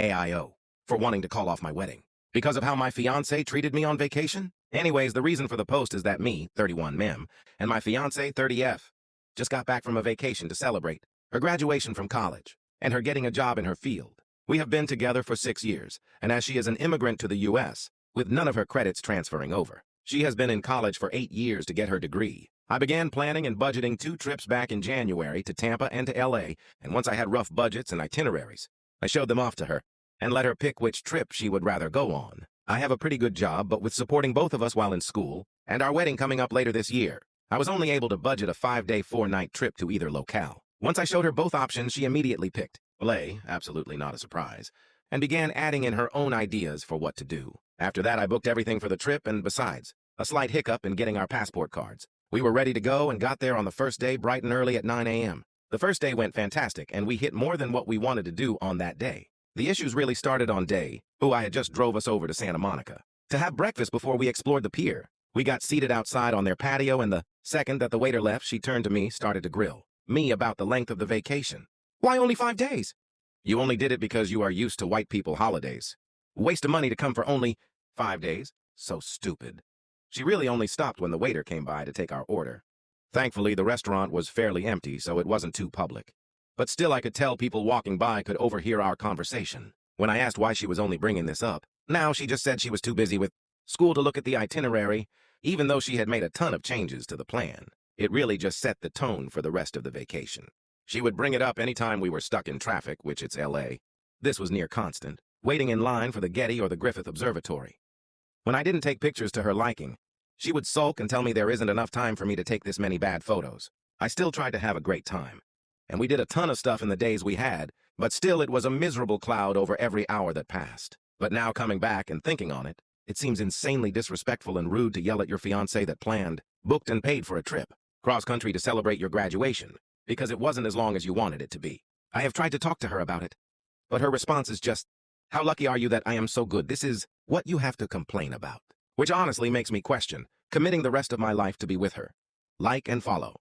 AIO for wanting to call off my wedding because of how my fiancé treated me on vacation. Anyways, the reason for the post is that me, 31 Mem, and my fiancé, 30F, just got back from a vacation to celebrate her graduation from college and her getting a job in her field. We have been together for 6 years, and as she is an immigrant to the U.S., with none of her credits transferring over, she has been in college for 8 years to get her degree. I began planning and budgeting 2 trips back in January to Tampa and to LA, and once I had rough budgets and itineraries, I showed them off to her and let her pick which trip she would rather go on. I have a pretty good job, but with supporting both of us while in school and our wedding coming up later this year, I was only able to budget a 5-day, 4-night trip to either locale. Once I showed her both options, she immediately picked LA, absolutely not a surprise, and began adding in her own ideas for what to do. After that, I booked everything for the trip, and besides, a slight hiccup in getting our passport cards. We were ready to go and got there on the first day bright and early at 9 a.m. The first day went fantastic, and we hit more than what we wanted to do on that day. The issues really started on day, I had just drove us over to Santa Monica to have breakfast before we explored the pier. We got seated outside on their patio, and the second that the waiter left, she turned to me, started to grill me about the length of the vacation. Why only 5 days? You only did it because you are used to white people holidays. Waste of money to come for only 5 days? So stupid. She really only stopped when the waiter came by to take our order. Thankfully, the restaurant was fairly empty, so it wasn't too public. But still, I could tell people walking by could overhear our conversation. When I asked why she was only bringing this up, now she just said she was too busy with school to look at the itinerary, even though she had made a ton of changes to the plan. It really just set the tone for the rest of the vacation. She would bring it up anytime we were stuck in traffic, which it's LA. This was near constant, waiting in line for the Getty or the Griffith Observatory. When I didn't take pictures to her liking, she would sulk and tell me there isn't enough time for me to take this many bad photos. I still tried to have a great time, and we did a ton of stuff in the days we had, but still it was a miserable cloud over every hour that passed. But now coming back and thinking on it, it seems insanely disrespectful and rude to yell at your fiancé that planned, booked and paid for a trip, cross-country to celebrate your graduation, because it wasn't as long as you wanted it to be. I have tried to talk to her about it, but her response is just, "How lucky are you that I am so good? This is what you have to complain about." Which honestly makes me question committing the rest of my life to be with her. Like and follow.